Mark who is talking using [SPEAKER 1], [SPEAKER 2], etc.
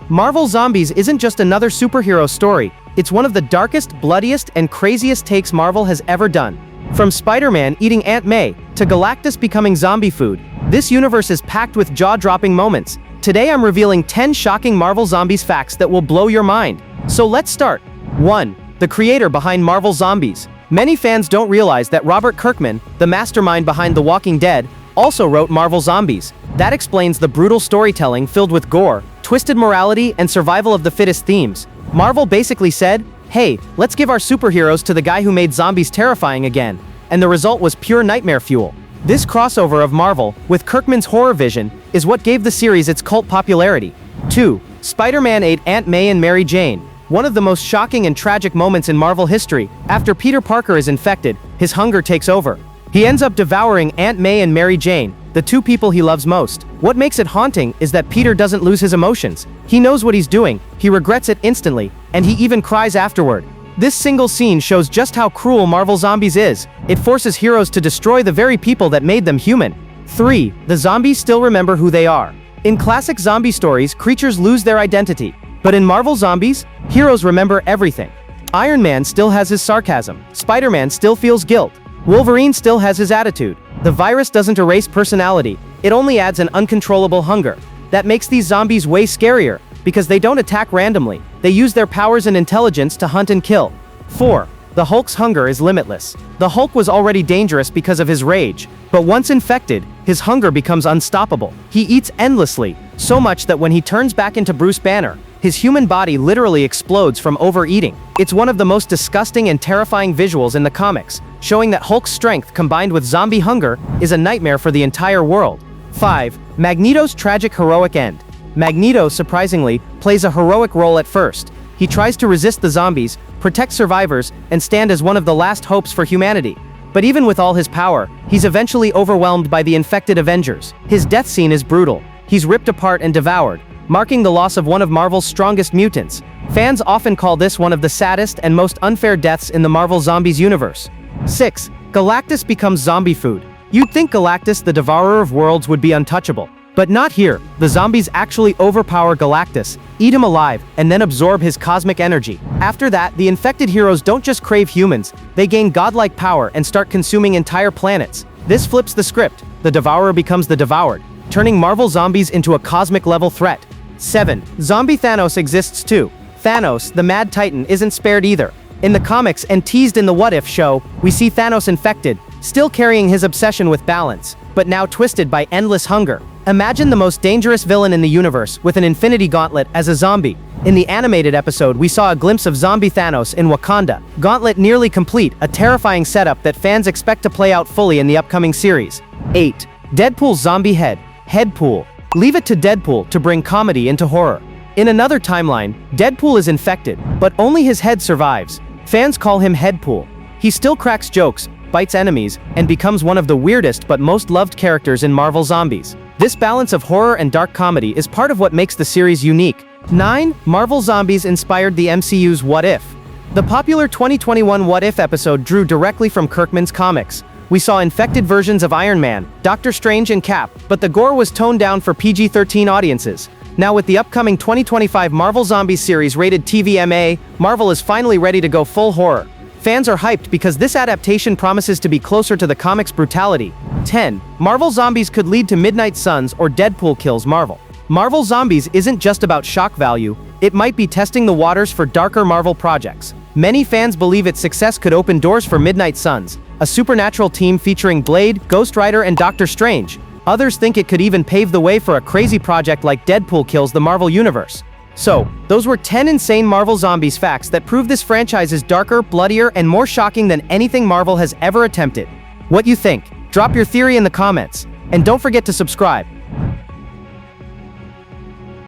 [SPEAKER 1] Marvel Zombies isn't just another superhero story, it's one of the darkest, bloodiest, and craziest takes Marvel has ever done. From Spider-Man eating Aunt May, to Galactus becoming zombie food, this universe is packed with jaw-dropping moments. Today I'm revealing 10 shocking Marvel Zombies facts that will blow your mind. So let's start. 1. The creator behind Marvel Zombies. Many fans don't realize that Robert Kirkman, the mastermind behind The Walking Dead, also wrote Marvel Zombies. That explains the brutal storytelling filled with gore, twisted morality, and survival of the fittest themes. Marvel basically said, hey, let's give our superheroes to the guy who made zombies terrifying again. And the result was pure nightmare fuel. This crossover of Marvel, with Kirkman's horror vision, is what gave the series its cult popularity. 2. Spider-Man ate Aunt May and Mary Jane. One of the most shocking and tragic moments in Marvel history. After Peter Parker is infected, his hunger takes over. He ends up devouring Aunt May and Mary Jane, the two people he loves most. What makes it haunting is that Peter doesn't lose his emotions. He knows what he's doing, he regrets it instantly, and he even cries afterward. This single scene shows just how cruel Marvel Zombies is. It forces heroes to destroy the very people that made them human. 3. The zombies still remember who they are. In classic zombie stories, creatures lose their identity. But in Marvel Zombies, heroes remember everything. Iron Man still has his sarcasm. Spider-Man still feels guilt. Wolverine still has his attitude. The virus doesn't erase personality, it only adds an uncontrollable hunger. That makes these zombies way scarier, because they don't attack randomly, they use their powers and intelligence to hunt and kill. 4. The Hulk's hunger is limitless. The Hulk was already dangerous because of his rage, but once infected, his hunger becomes unstoppable. He eats endlessly, so much that when he turns back into Bruce Banner, his human body literally explodes from overeating. It's one of the most disgusting and terrifying visuals in the comics, showing that Hulk's strength combined with zombie hunger is a nightmare for the entire world. 5. Magneto's tragic heroic end. Magneto, surprisingly, plays a heroic role at first. He tries to resist the zombies, protect survivors, and stand as one of the last hopes for humanity. But even with all his power, he's eventually overwhelmed by the infected Avengers. His death scene is brutal. He's ripped apart and devoured, marking the loss of one of Marvel's strongest mutants. Fans often call this one of the saddest and most unfair deaths in the Marvel Zombies universe. 6. Galactus becomes zombie food. You'd think Galactus, the devourer of worlds, would be untouchable. But not here. The zombies actually overpower Galactus, eat him alive, and then absorb his cosmic energy. After that, the infected heroes don't just crave humans, they gain godlike power and start consuming entire planets. This flips the script. The devourer becomes the devoured, turning Marvel Zombies into a cosmic-level threat. 7. Zombie Thanos exists too. Thanos, the Mad Titan, isn't spared either. In the comics and teased in the What If show, we see Thanos infected, still carrying his obsession with balance, but now twisted by endless hunger. Imagine the most dangerous villain in the universe with an infinity gauntlet as a zombie. In the animated episode, we saw a glimpse of Zombie Thanos in Wakanda. Gauntlet nearly complete, a terrifying setup that fans expect to play out fully in the upcoming series. 8. Deadpool's zombie head, Headpool. Leave it to Deadpool to bring comedy into horror. In another timeline, Deadpool is infected, but only his head survives. Fans call him Headpool. He still cracks jokes, bites enemies, and becomes one of the weirdest but most loved characters in Marvel Zombies. This balance of horror and dark comedy is part of what makes the series unique. 9. Marvel Zombies inspired the MCU's What If. The popular 2021 What If episode drew directly from Kirkman's comics. We saw infected versions of Iron Man, Doctor Strange, and Cap, but the gore was toned down for PG-13 audiences. Now with the upcoming 2025 Marvel Zombies series rated TVMA, Marvel is finally ready to go full horror. Fans are hyped because this adaptation promises to be closer to the comics' brutality. 10. Marvel Zombies could lead to Midnight Suns or Deadpool kills Marvel. Marvel Zombies isn't just about shock value, it might be testing the waters for darker Marvel projects. Many fans believe its success could open doors for Midnight Suns, a supernatural team featuring Blade, Ghost Rider, and Doctor Strange. Others think it could even pave the way for a crazy project like Deadpool kills the Marvel Universe. So, those were 10 insane Marvel Zombies facts that prove this franchise is darker, bloodier, and more shocking than anything Marvel has ever attempted. What you think? Drop your theory in the comments. And don't forget to subscribe.